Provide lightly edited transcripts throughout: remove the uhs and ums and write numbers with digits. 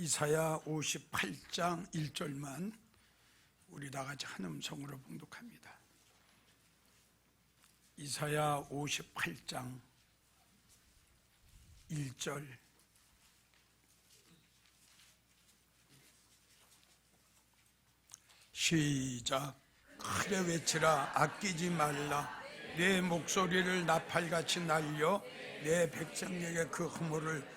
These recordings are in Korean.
이사야 58장 1절만 우리 다 같이 한 음성으로 봉독합니다. 이사야 58장 1절. 시작. 크게 외치라. 아끼지 말라. 내 목소리를 나팔같이 날려 내 백성에게 그 허물을,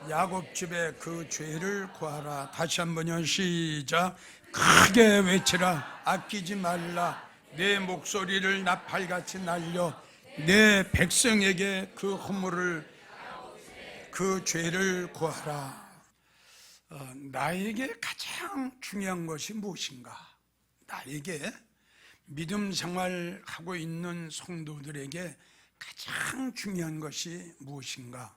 야곱 집에 그 죄를 구하라. 다시 한번요. 시작. 크게 외치라. 아끼지 말라. 내 목소리를 나팔같이 날려 내 백성에게 그 허물을, 그 죄를 구하라. 나에게 가장 중요한 것이 무엇인가? 나에게 믿음 생활하고 있는 성도들에게 가장 중요한 것이 무엇인가?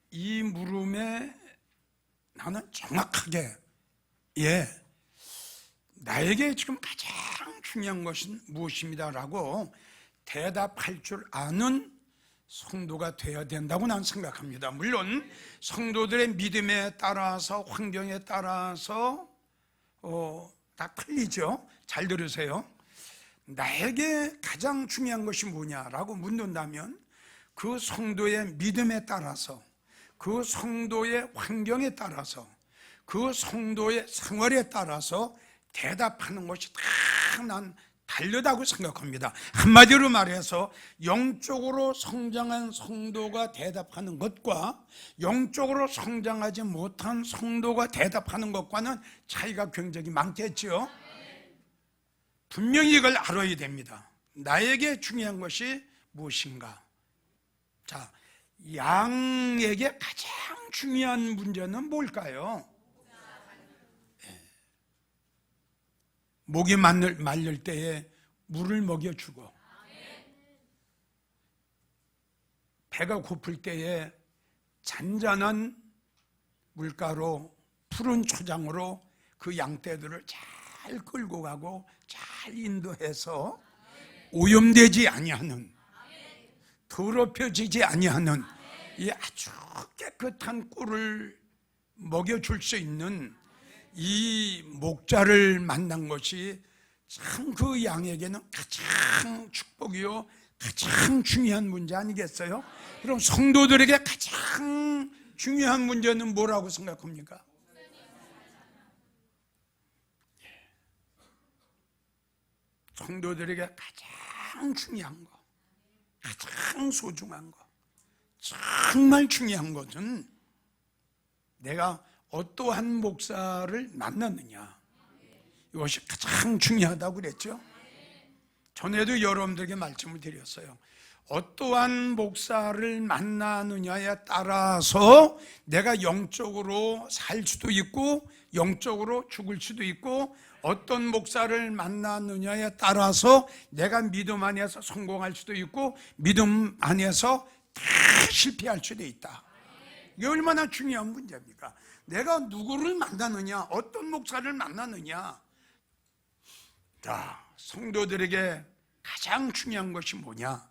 이 물음에 나는 정확하게 나에게 지금 가장 중요한 것은 무엇입니다라고 대답할 줄 아는 성도가 되어야 된다고 나는 생각합니다. 물론 성도들의 믿음에 따라서, 환경에 따라서 다 틀리죠. 잘 들으세요. 나에게 가장 중요한 것이 뭐냐라고 묻는다면 그 성도의 믿음에 따라서, 그 성도의 환경에 따라서, 그 성도의 생활에 따라서 대답하는 것이 다 난 다르다고 생각합니다. 한마디로 말해서 영적으로 성장한 성도가 대답하는 것과 영적으로 성장하지 못한 성도가 대답하는 것과는 차이가 굉장히 많겠죠. 분명히 이걸 알아야 됩니다. 나에게 중요한 것이 무엇인가? 자, 양에게 가장 중요한 문제는 뭘까요? 목이 말릴 때에 물을 먹여주고, 배가 고플 때에 잔잔한 물가로, 푸른 초장으로 그 양떼들을 잘 끌고 가고 잘 인도해서 오염되지 아니하는, 더럽혀지지 아니하는 이 아주 깨끗한 꿀을 먹여줄 수 있는 이 목자를 만난 것이 참 그 양에게는 가장 축복이요, 가장 중요한 문제 아니겠어요? 그럼 성도들에게 가장 중요한 문제는 뭐라고 생각합니까? 성도들에게 가장 중요한 거, 가장 소중한 거, 정말 중요한 것은 내가 어떠한 목사를 만났느냐, 이것이 가장 중요하다고 그랬죠. 전에도 여러분들에게 말씀을 드렸어요. 어떠한 목사를 만나느냐에 따라서 내가 영적으로 살 수도 있고 영적으로 죽을 수도 있고, 어떤 목사를 만나느냐에 따라서 내가 믿음 안에서 성공할 수도 있고 믿음 안에서 다 실패할 수도 있다. 이게 얼마나 중요한 문제입니까? 내가 누구를 만나느냐, 어떤 목사를 만나느냐. 자, 성도들에게 가장 중요한 것이 뭐냐?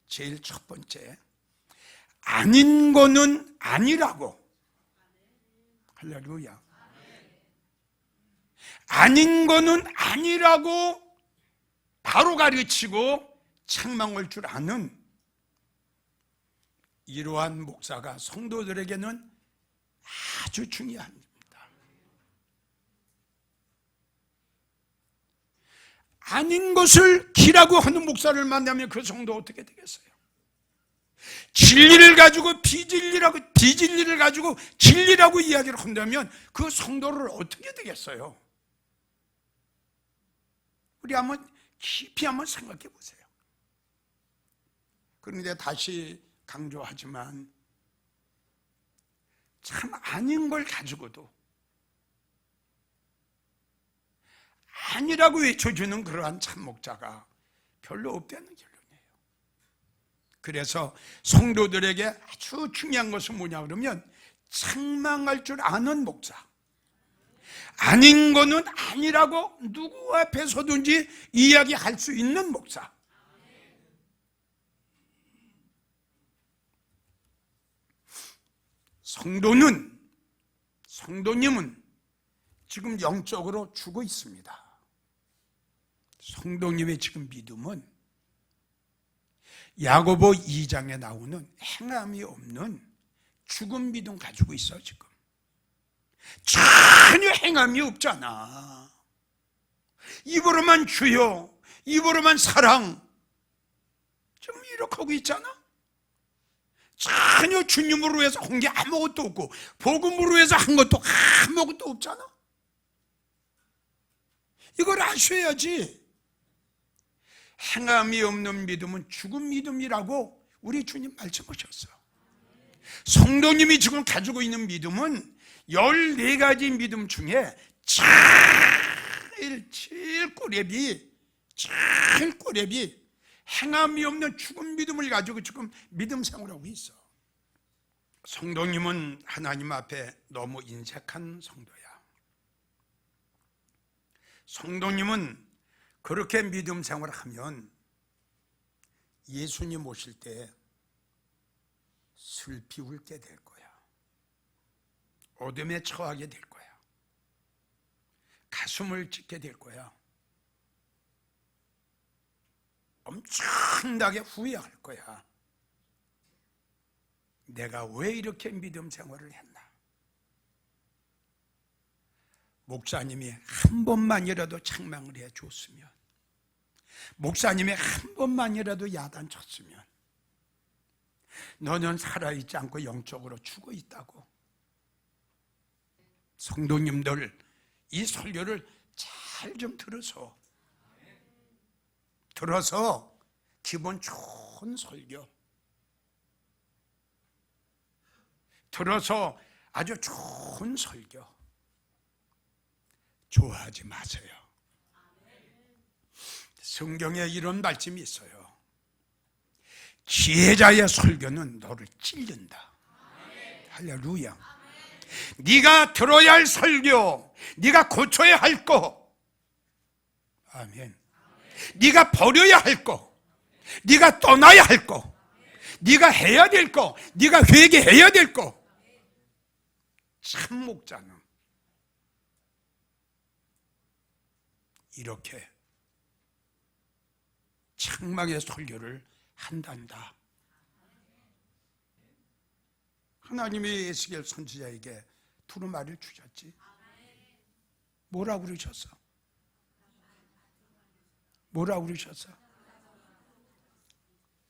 제일 첫 번째, 아닌 거는 아니라고. 할렐루야. 아닌 거는 아니라고 바로 가르치고 책망할 줄 아는 이러한 목사가 성도들에게는 아주 중요합니다. 아닌 것을 기라고 하는 목사를 만나면 그 성도 어떻게 되겠어요? 진리를 가지고 비진리를 가지고 진리라고 이야기를 한다면 그 성도를 어떻게 되겠어요? 우리 한번 깊이 한번 생각해 보세요. 그런데 다시 강조하지만 참 아닌 걸 가지고도 아니라고 외쳐주는 그러한 참목자가 별로 없다는 결론이에요. 그래서 성도들에게 아주 중요한 것은 뭐냐 그러면 책망할 줄 아는 목사, 아닌 거는 아니라고 누구 앞에서든지 이야기할 수 있는 목사. 성도는 성도님은 지금 영적으로 죽어 있습니다. 성도님의 지금 믿음은 야고보 2장에 나오는 행함이 없는 죽은 믿음 가지고 있어. 지금 전혀 행함이 없잖아. 입으로만 주여, 입으로만 사랑, 지금 이렇게 하고 있잖아. 전혀 주님으로 해서 한 게 아무것도 없고 복음으로 해서 한 것도 아무것도 없잖아. 이걸 아셔야지. 행함이 없는 믿음은 죽은 믿음이라고 우리 주님 말씀하셨어. 성도님이 지금 가지고 있는 믿음은 14가지 믿음 중에 제일 꼬렙이 행함이 없는 죽은 믿음을 가지고 지금 믿음 생활하고 있어. 성도님은 하나님 앞에 너무 인색한 성도야. 성도님은 그렇게 믿음 생활을 하면 예수님 오실 때 슬피 울게 될 거야. 어둠에 처하게 될 거야. 가슴을 찢게 될 거야. 엄청나게 후회할 거야. 내가 왜 이렇게 믿음 생활을 했나? 목사님이 한 번만이라도 책망을 해줬으면, 목사님이 한 번만이라도 야단쳤으면, 너는 살아있지 않고 영적으로 죽어 있다고. 성도님들, 이 설교를 잘 좀 들어서 기분 좋은 설교, 들어서 아주 좋은 설교 좋아하지 마세요. 성경에 이런 말씀이 있어요. 지혜자의 설교는 너를 찔른다. 할렐루야. 네가 들어야 할 설교, 네가 고쳐야 할 거, 아멘. 네가 버려야 할 거, 네가 떠나야 할 거, 네가 해야 될 거, 네가 회개해야 될 거. 참 목자는 이렇게 책망의 설교를 한단다. 하나님이 에스겔 선지자에게 두루마리를 주셨지. 뭐라고 그러셨어? 뭐라고 그러셨어?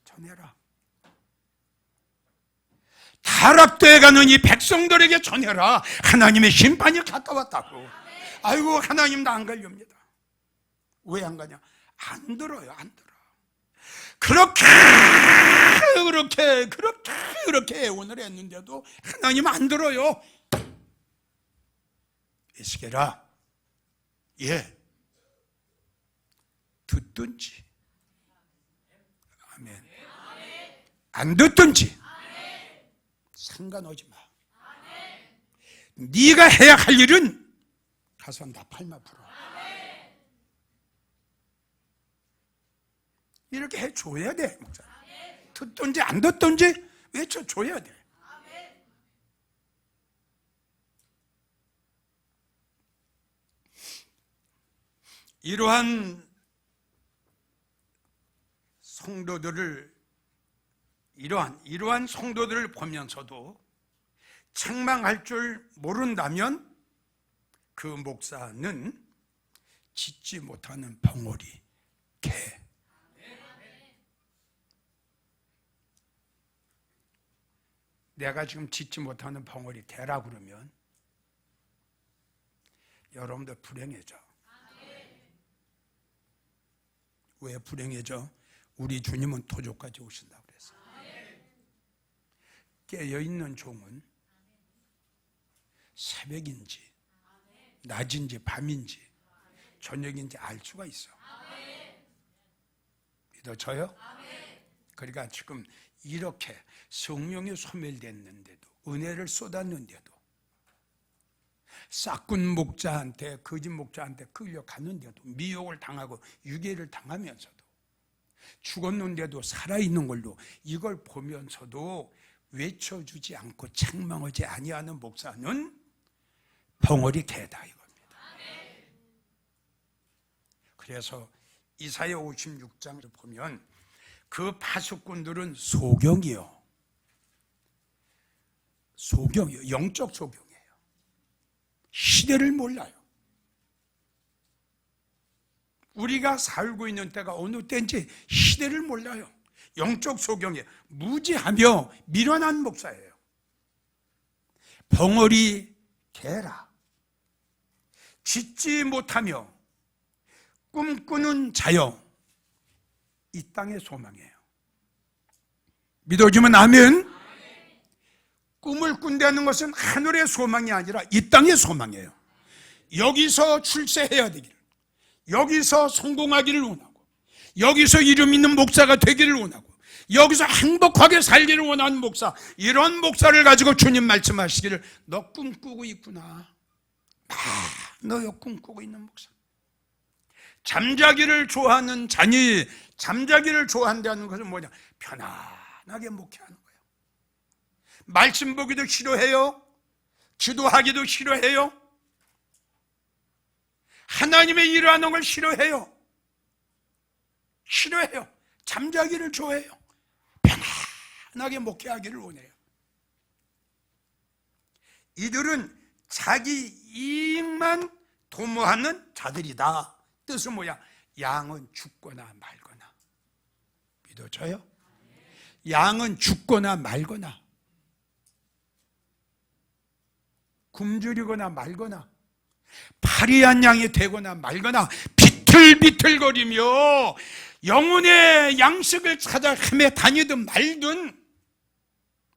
전해라. 타락되어 가는 이 백성들에게 전해라. 하나님의 심판이 가까웠다고. 아이고, 하나님 나 안 가렵니다. 왜 안 가냐? 안 들어요. 안 들어. 그렇게 애원을 했는데도 하나님 안 들어요. 에스겔아, 듣든지, 아멘, 안 듣든지 상관하지 마. 네가 해야 할 일은 가서 나 팔마 불어. 이렇게 해줘야 돼. 목사. 듣든지 안 듣든지 외쳐줘야 돼. 이러한 성도들을 보면서도 책망할 줄 모른다면 그 목사는 짖지 못하는 벙어리 개. 내가 지금 짖지 못하는 벙어리 개라 그러면 여러분들 불행해져. 왜 불행해져? 우리 주님은 토족까지 오신다고 그랬어. 깨어있는 종은 새벽인지 낮인지 밤인지 저녁인지 알 수가 있어. 믿어져요? 그러니까 지금 이렇게 성령이 소멸됐는데도, 은혜를 쏟았는데도, 싹군 목자한테, 거짓 목자한테 끌려갔는데도, 미혹을 당하고 유괴를 당하면서도, 죽었는데도 살아있는 걸로 이걸 보면서도 외쳐주지 않고 책망하지 아니하는 목사는 벙어리 개다 이겁니다. 그래서 이사야 56장을 보면 그 파수꾼들은 소경이요. 소경이요. 영적 소경이에요. 시대를 몰라요. 우리가 살고 있는 때가 어느 때인지 시대를 몰라요. 영적 소경이에요. 무지하며 미련한 목사예요. 벙어리 개라. 짓지 못하며 꿈꾸는 자여 이 땅의 소망이에요. 믿어주면 아멘. 꿈을 꾼다는 것은 하늘의 소망이 아니라 이 땅의 소망이에요. 여기서 출세해야 되기를, 여기서 성공하기를 원하고, 여기서 이름 있는 목사가 되기를 원하고, 여기서 행복하게 살기를 원하는 목사, 이런 목사를 가지고 주님 말씀하시기를, 너 꿈꾸고 있구나. 너 꿈꾸고 있는 목사. 잠자기를 좋아하는 자니, 잠자기를 좋아한다는 것은 뭐냐? 편안하게 목회하는 거예요. 말씀 보기도 싫어해요. 기도하기도 싫어해요. 하나님의 일하는 걸 싫어해요. 싫어해요. 잠자기를 좋아해요. 편안하게 목회하기를 원해요. 이들은 자기 이익만 도모하는 자들이다. 뜻은 뭐야? 양은 죽거나 말거나. 믿어져요? 양은 죽거나 말거나, 굶주리거나 말거나, 파리한 양이 되거나 말거나, 비틀비틀거리며 영혼의 양식을 찾아 헤매 다니든 말든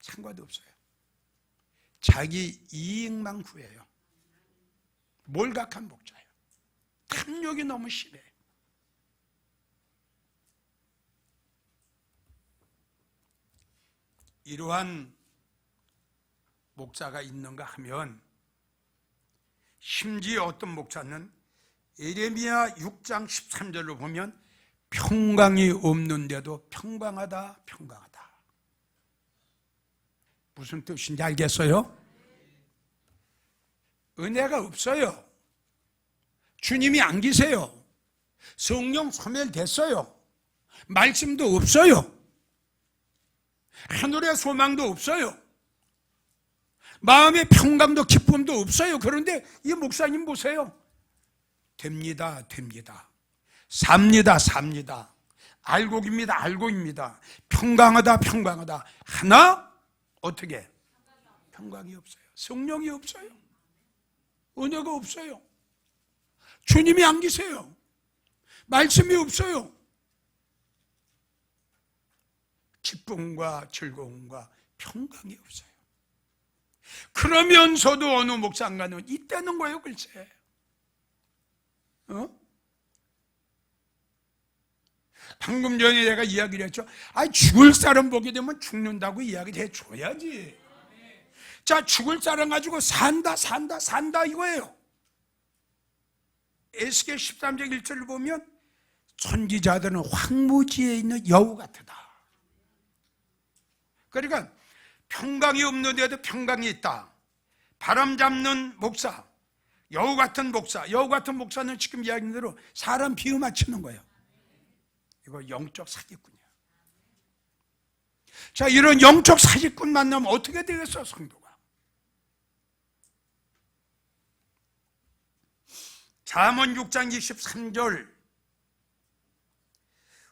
상관없어요. 자기 이익만 구해요. 몰각한 목자예요. 탐욕이 너무 심해. 이러한 목사가 있는가 하면, 심지어 어떤 목사는 예레미야 6장 13절로 보면 평강이 없는데도 평강하다, 평강하다. 무슨 뜻인지 알겠어요? 은혜가 없어요. 주님이 안 계세요. 성령 소멸됐어요. 말씀도 없어요. 하늘의 소망도 없어요. 마음의 평강도 기쁨도 없어요. 그런데 이 목사님 보세요. 됩니다, 됩니다. 삽니다, 삽니다. 알곡입니다, 알곡입니다. 평강하다, 평강하다. 하나 어떻게? 평강이 없어요. 성령이 없어요. 은혜가 없어요. 주님이 안 계세요. 말씀이 없어요. 기쁨과 즐거움과 평강이 없어요. 그러면서도 어느 목사인가는 있다는 거예요, 글쎄. 방금 전에 내가 이야기를 했죠. 죽을 사람 보게 되면 죽는다고 이야기를 해줘야지. 자, 죽을 사람 가지고 산다, 산다, 산다 이거예요. 에스겔 13장 1절을 보면 선지자들은 황무지에 있는 여우 같으다. 그러니까 평강이 없는데도 평강이 있다. 바람 잡는 목사, 여우 같은 목사. 여우 같은 목사는 지금 이야기한 대로 사람 비유 맞추는 거예요. 이거 영적 사기꾼이야. 자, 이런 영적 사기꾼 만나면 어떻게 되겠어, 성도가? 잠언 6장 23절,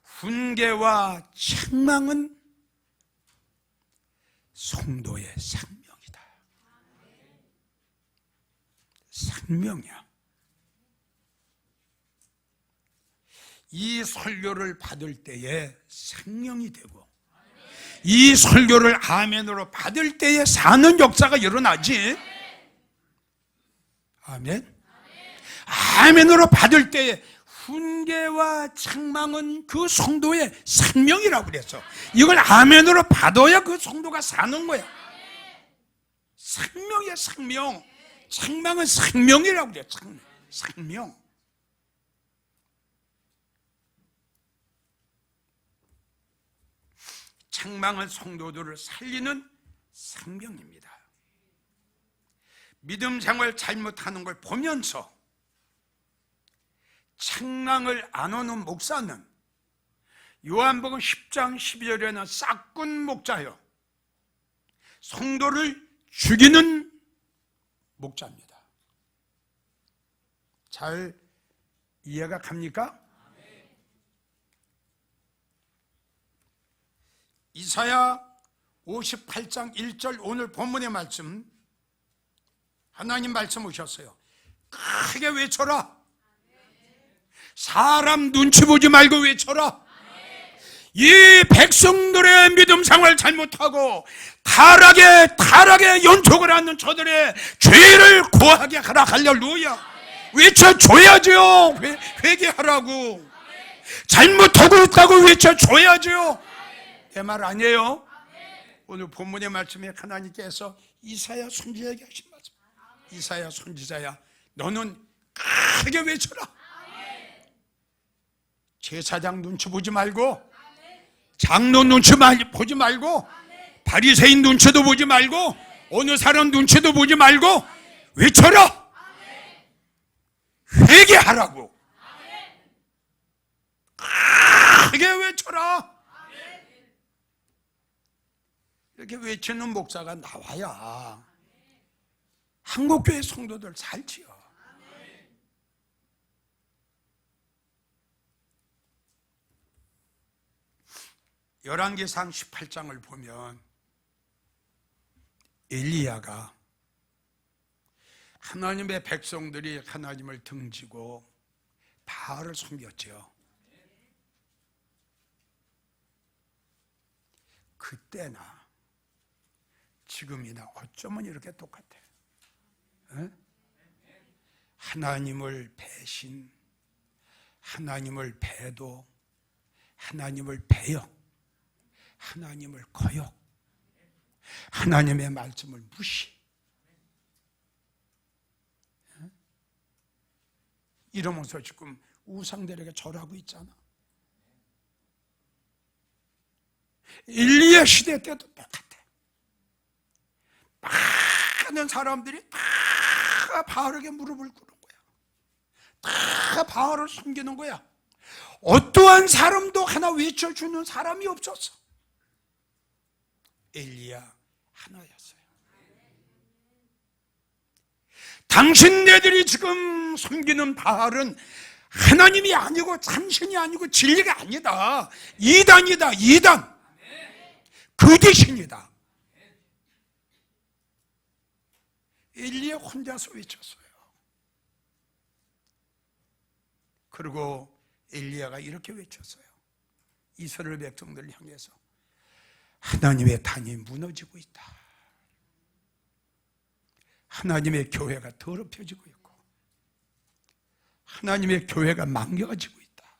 훈계와 책망은 성도의 생명이다. 생명이야. 이 설교를 받을 때에 생명이 되고, 이 설교를 아멘으로 받을 때에 사는 역사가 일어나지. 아멘. 아멘으로 받을 때에 훈계와 책망은 그 성도의 생명이라고 그랬어. 이걸 아멘으로 받아야 그 성도가 사는 거야. 생명이야, 생명. 책망은 생명이라고 그래. 생명. 책망은 성도들을 살리는 생명입니다. 믿음 생활 잘못하는 걸 보면서 책망을 안 하는 목사는 요한복음 10장 12절에는 싹군 목자요, 성도를 죽이는 목자입니다. 잘 이해가 갑니까? 이사야 58장 1절 오늘 본문의 말씀, 하나님 말씀 오셨어요. 크게 외쳐라. 사람 눈치 보지 말고 외쳐라. 이 백성들의 믿음 생활 잘못하고 타락에 연속을 하는 저들의 죄를 고하게 하라. 할렐루야. 외쳐줘야죠. 회개하라고. 잘못하고 있다고 외쳐줘야죠. 내 말 아니에요? 오늘 본문의 말씀에 하나님께서 이사야 선지자에게 하신 말씀, 이사야 선지자야, 너는 크게 외쳐라. 제사장 눈치 보지 말고, 장로 눈치 보지 말고, 바리새인 눈치도 보지 말고, 어느 사람 눈치도 보지 말고 외쳐라. 회개하라고. 크게 외쳐라. 이렇게 외치는 목사가 나와야 한국교회 성도들 살지요. 열왕기상 18장을 보면 엘리야가 하나님의 백성들이 하나님을 등지고 바알을 섬겼죠. 그때나 지금이나 어쩌면 이렇게 똑같아. 에? 하나님을 배신, 하나님을 배도, 하나님을 배역, 하나님을 거역, 하나님의 말씀을 무시. 이러면서 지금 우상들에게 절하고 있잖아. 엘리야 시대 때도 똑같아. 많은 사람들이 다 바알에게 무릎을 꿇은 거야. 다 바알을 섬기는 거야. 어떠한 사람도 하나 외쳐주는 사람이 없었어. 엘리야 하나였어요. 당신네들이 지금 섬기는 바알은 하나님이 아니고 참신이 아니고 진리가 아니다. 이단이다. 이단. 그 대신이다. 엘리야 혼자서 외쳤어요. 그리고 엘리야가 이렇게 외쳤어요. 이스라엘 백성들을 향해서 하나님의 단이 무너지고 있다. 하나님의 교회가 더럽혀지고 있고 하나님의 교회가 망가지고 있다.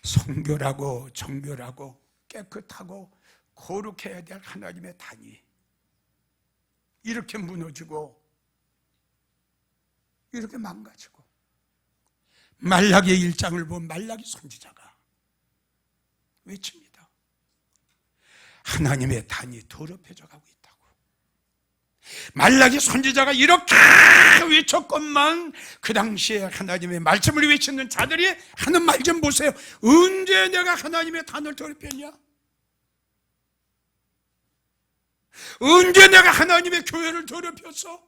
성결하고 정결하고 깨끗하고 거룩해야 될 하나님의 단이 이렇게 무너지고 이렇게 망가지고, 말라기 1장을 본 말라기 선지자가 외칩니다. 하나님의 단이 더럽혀져 가고 있다고. 말라기 선지자가 이렇게 외쳤건만 그 당시에 하나님의 말씀을 외치는 자들이 하는 말 좀 보세요. 언제 내가 하나님의 단을 더럽혔냐? 언제 내가 하나님의 교회를 더럽혔어?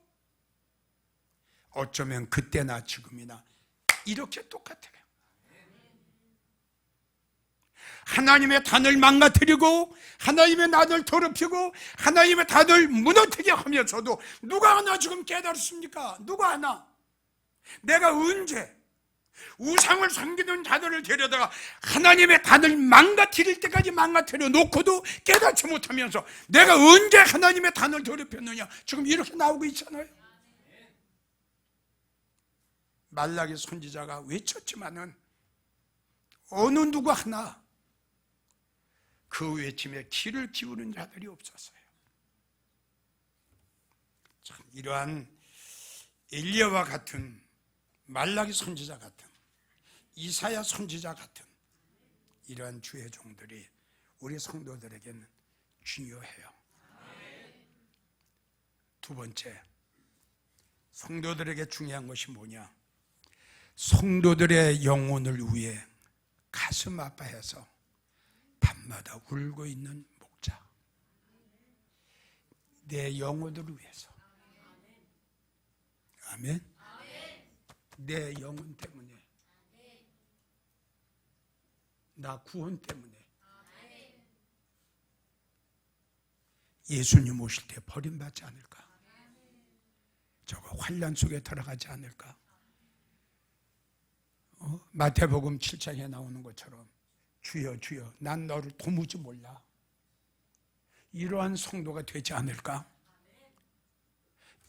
어쩌면 그때나 지금이나 이렇게 똑같아요. 하나님의 단을 망가뜨리고 하나님의 나를 더럽히고 하나님의 단을 무너뜨리게 하면서도 누가 하나 지금 깨달았습니까? 누가 하나? 내가 언제 우상을 섬기는 자들을 데려다가 하나님의 단을 망가뜨릴 때까지 망가뜨려 놓고도 깨닫지 못하면서 내가 언제 하나님의 단을 더럽혔느냐? 지금 이렇게 나오고 있잖아요. 말라기 선지자가 외쳤지만은 어느 누구 하나 그 외침에 귀를 기울인 자들이 없었어요. 참 이러한 엘리야와 같은, 말라기 선지자 같은, 이사야 선지자 같은 이러한 주의 종들이 우리 성도들에게는 중요해요. 두 번째, 성도들에게 중요한 것이 뭐냐? 성도들의 영혼을 위해 가슴 아파해서 밤마다 울고 있는 목자. 내 영혼을 위해서. 아멘. 내 영혼 때문에, 나 구원 때문에. 예수님 오실 때 버림받지 않을까? 저거 환난 속에 들어가지 않을까? 마태복음 7장에 나오는 것처럼 주여 주여 난 너를 도무지 몰라. 이러한 성도가 되지 않을까?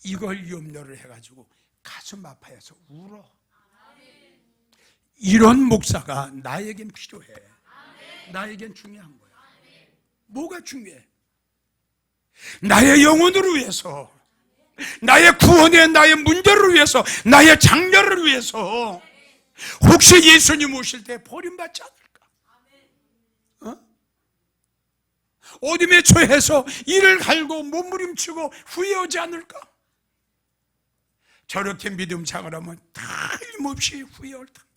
이걸 염려를 해가지고 가슴 아파해서 울어. 이런 목사가 나에겐 필요해. 나에겐 중요한 거야. 뭐가 중요해? 나의 영혼을 위해서, 나의 구원에, 나의 문제를 위해서, 나의 장래를 위해서. 혹시 예수님 오실 때 버림받지 않을까? 어둠에 처해서 이를 갈고 몸부림치고 후회하지 않을까? 저렇게 믿음 생활하면 틀림없이 후회할 텐데.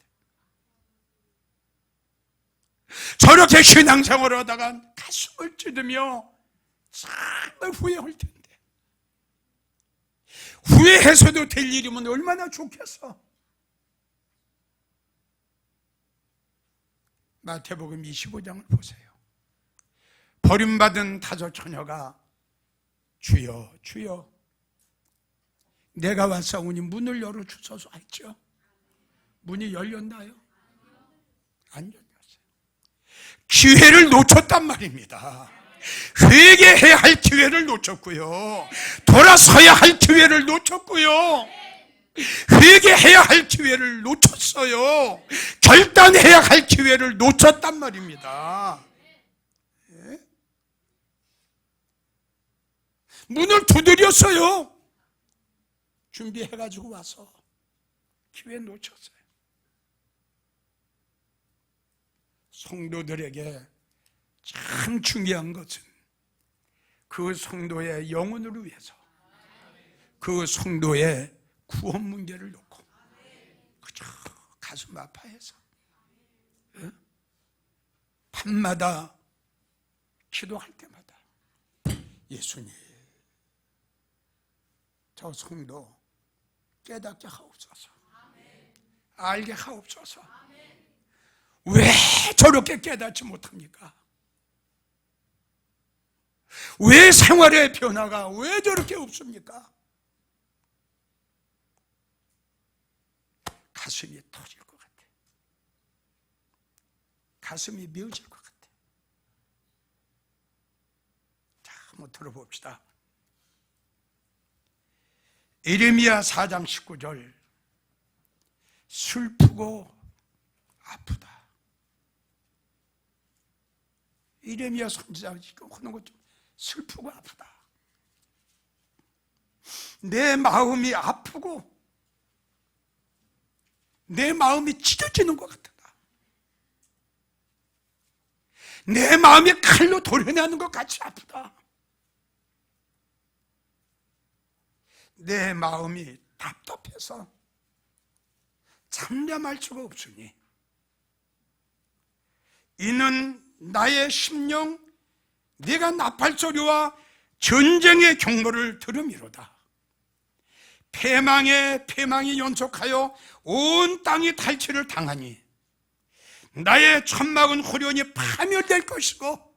저렇게 신앙생활을 하다가 가슴을 찢으며 정말 후회할 텐데. 후회해서도 될 일이면 얼마나 좋겠어. 마태복음 25장을 보세요. 버림받은 다섯 처녀가 주여 주여 내가 왔사오니 문을 열어주소서 했죠. 문이 열렸나요? 안 열렸어요. 기회를 놓쳤단 말입니다. 회개해야 할 기회를 놓쳤고요, 돌아서야 할 기회를 놓쳤고요, 회개해야 할 기회를 놓쳤어요. 결단해야 할 기회를 놓쳤단 말입니다. 예? 문을 두드렸어요. 준비해가지고 와서 기회 놓쳤어요. 성도들에게 참 중요한 것은 그 성도의 영혼을 위해서, 그 성도의 구원 문제를 놓고 그저 가슴 아파해서 밤마다 기도할 때마다 예수님, 저 성도 깨닫게 하옵소서, 알게 하옵소서. 왜 저렇게 깨닫지 못합니까? 왜 생활의 변화가 왜 저렇게 없습니까? 가슴이 터질 것 같아. 가슴이 미어질 것 같아. 자, 한번 들어봅시다. 예레미야 4장 19절. 슬프고 아프다. 예레미야 선지자가 지금 하는 것 좀 슬프고 아프다. 내 마음이 아프고 내 마음이 찢어지는 것 같다. 내 마음이 칼로 도려내는 것 같이 아프다. 내 마음이 답답해서 잠잠할 수가 없으니 이는 나의 심령 네가 나팔소리와 전쟁의 경보를 들음이로다. 패망이 연속하여 온 땅이 탈취를 당하니 나의 천막은 호련히 파멸될 것이고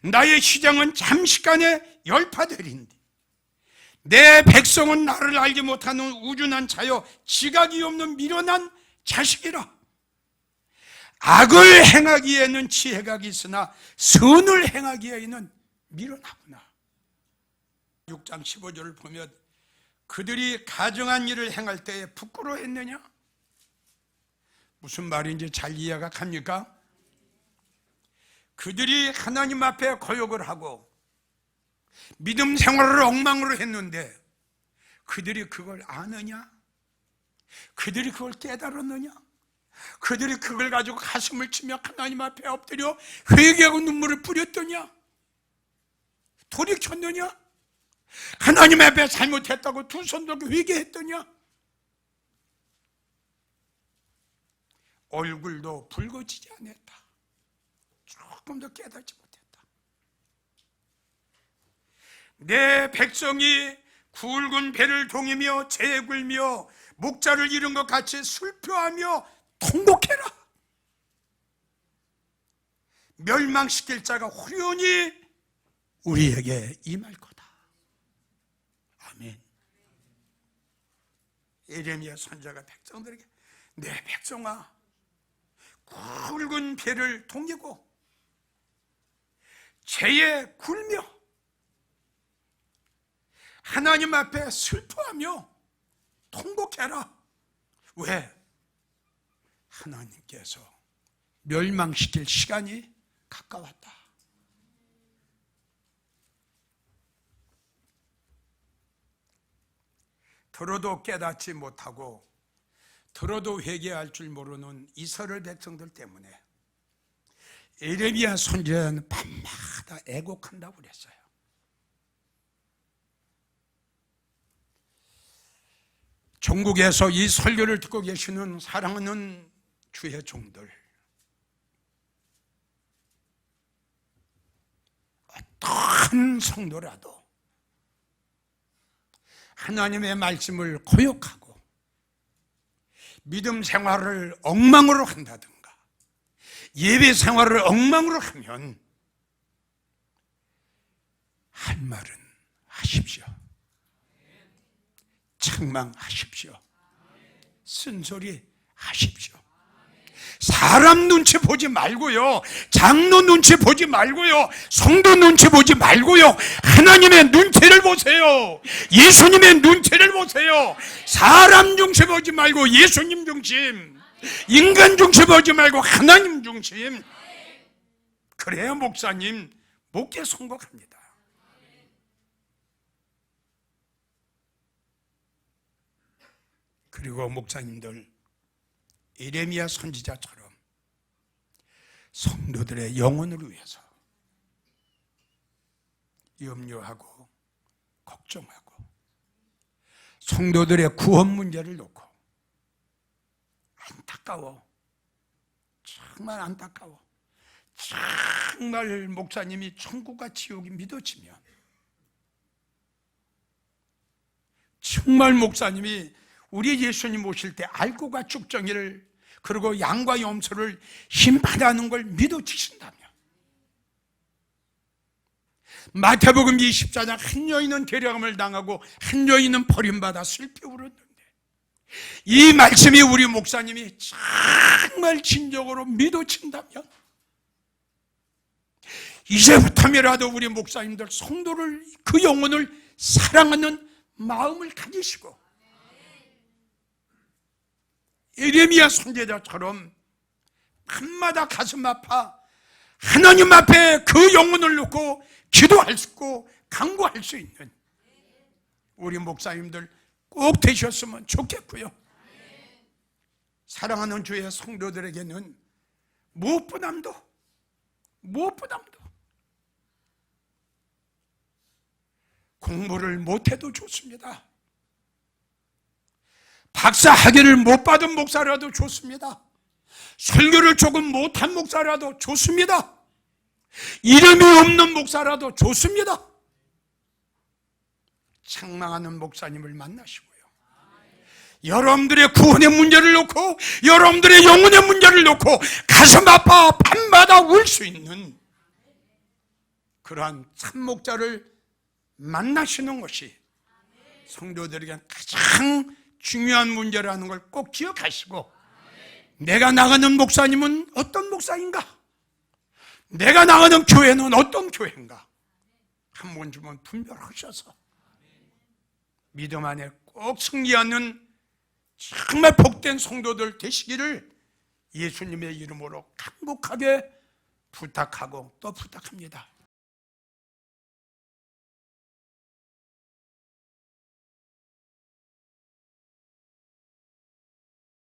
나의 시장은 잠시간에 열파되리니 내 백성은 나를 알지 못하는 우준한 자여 지각이 없는 미련한 자식이라. 악을 행하기에는 지혜가 있으나 선을 행하기에는 미련하구나. 6장 15절을 보면 그들이 가정한 일을 행할 때에 부끄러워했느냐? 무슨 말인지 잘 이해가 갑니까? 그들이 하나님 앞에 거역을 하고 믿음 생활을 엉망으로 했는데 그들이 그걸 아느냐? 그들이 그걸 깨달았느냐? 그들이 그걸 가지고 가슴을 치며 하나님 앞에 엎드려 회개하고 눈물을 뿌렸더냐? 돌이켰느냐? 하나님 앞에 잘못했다고 두 손 들고 회개했더냐? 얼굴도 붉어지지 않았다. 조금 더 깨닫지 못했다. 내 백성이 굵은 배를 동이며 재에 굴며 목자를 잃은 것 같이 슬퍼하며 통곡해라. 멸망시킬 자가 후련히 우리에게 임할 거다. 아멘. 예레미야 선지자가 백성들에게, 내 백성아, 굵은 배를 동이고 재에 굴며 하나님 앞에 슬퍼하며 통곡해라. 왜? 하나님께서 멸망시킬 시간이 가까웠다. 들어도 깨닫지 못하고 들어도 회개할 줄 모르는 이스라엘 백성들 때문에 예레미야 선지자는 밤마다 애곡한다고 그랬어요. 전국에서 이 설교를 듣고 계시는 사랑하는 주의 종들, 어떤 성도라도 하나님의 말씀을 거역하고 믿음 생활을 엉망으로 한다든가 예배 생활을 엉망으로 하면 할 말은 하십시오. 책망하십시오. 쓴소리 하십시오. 사람 눈치 보지 말고요, 장로 눈치 보지 말고요, 성도 눈치 보지 말고요, 하나님의 눈치를 보세요. 예수님의 눈치를 보세요. 사람 중심 보지 말고 예수님 중심, 인간 중심 보지 말고 하나님 중심. 그래야 목사님 목회 성공합니다. 그리고 목사님들, 예레미야 선지자처럼 성도들의 영혼을 위해서 염려하고 걱정하고 성도들의 구원 문제를 놓고 안타까워, 정말 안타까워, 정말 목사님이 천국과 지옥이 믿어지면, 정말 목사님이 우리 예수님 오실 때 알고가 쭉정이를 그리고 양과 염소를 심판하는 걸 믿어지신다면, 마태복음 24장 한 여인은 데려감을 당하고 한 여인은 버림받아 슬피 울었는데, 이 말씀이 우리 목사님이 정말 진정으로 믿어진다면 이제부터라도 우리 목사님들 성도를, 그 영혼을 사랑하는 마음을 가지시고 예레미야 선지자처럼 밤마다 가슴 아파 하나님 앞에 그 영혼을 놓고 기도할 수 있고 간구할 수 있는 우리 목사님들 꼭 되셨으면 좋겠고요. 사랑하는 주의 성도들에게는 무엇보다도 공부를 못해도 좋습니다. 박사 학위를 못 받은 목사라도 좋습니다. 설교를 조금 못한 목사라도 좋습니다. 이름이 없는 목사라도 좋습니다. 책망하는 목사님을 만나시고요, 여러분들의 구원의 문제를 놓고 여러분들의 영혼의 문제를 놓고 가슴 아파 밤마다 울 수 있는 그러한 참목자를 만나시는 것이 성도들에게 가장 중요한 문제라는 걸 꼭 기억하시고, 내가 나가는 목사님은 어떤 목사인가, 내가 나가는 교회는 어떤 교회인가 한 번쯤은 분별하셔서 믿음 안에 꼭 승리하는 정말 복된 성도들 되시기를 예수님의 이름으로 간곡하게 부탁하고 또 부탁합니다.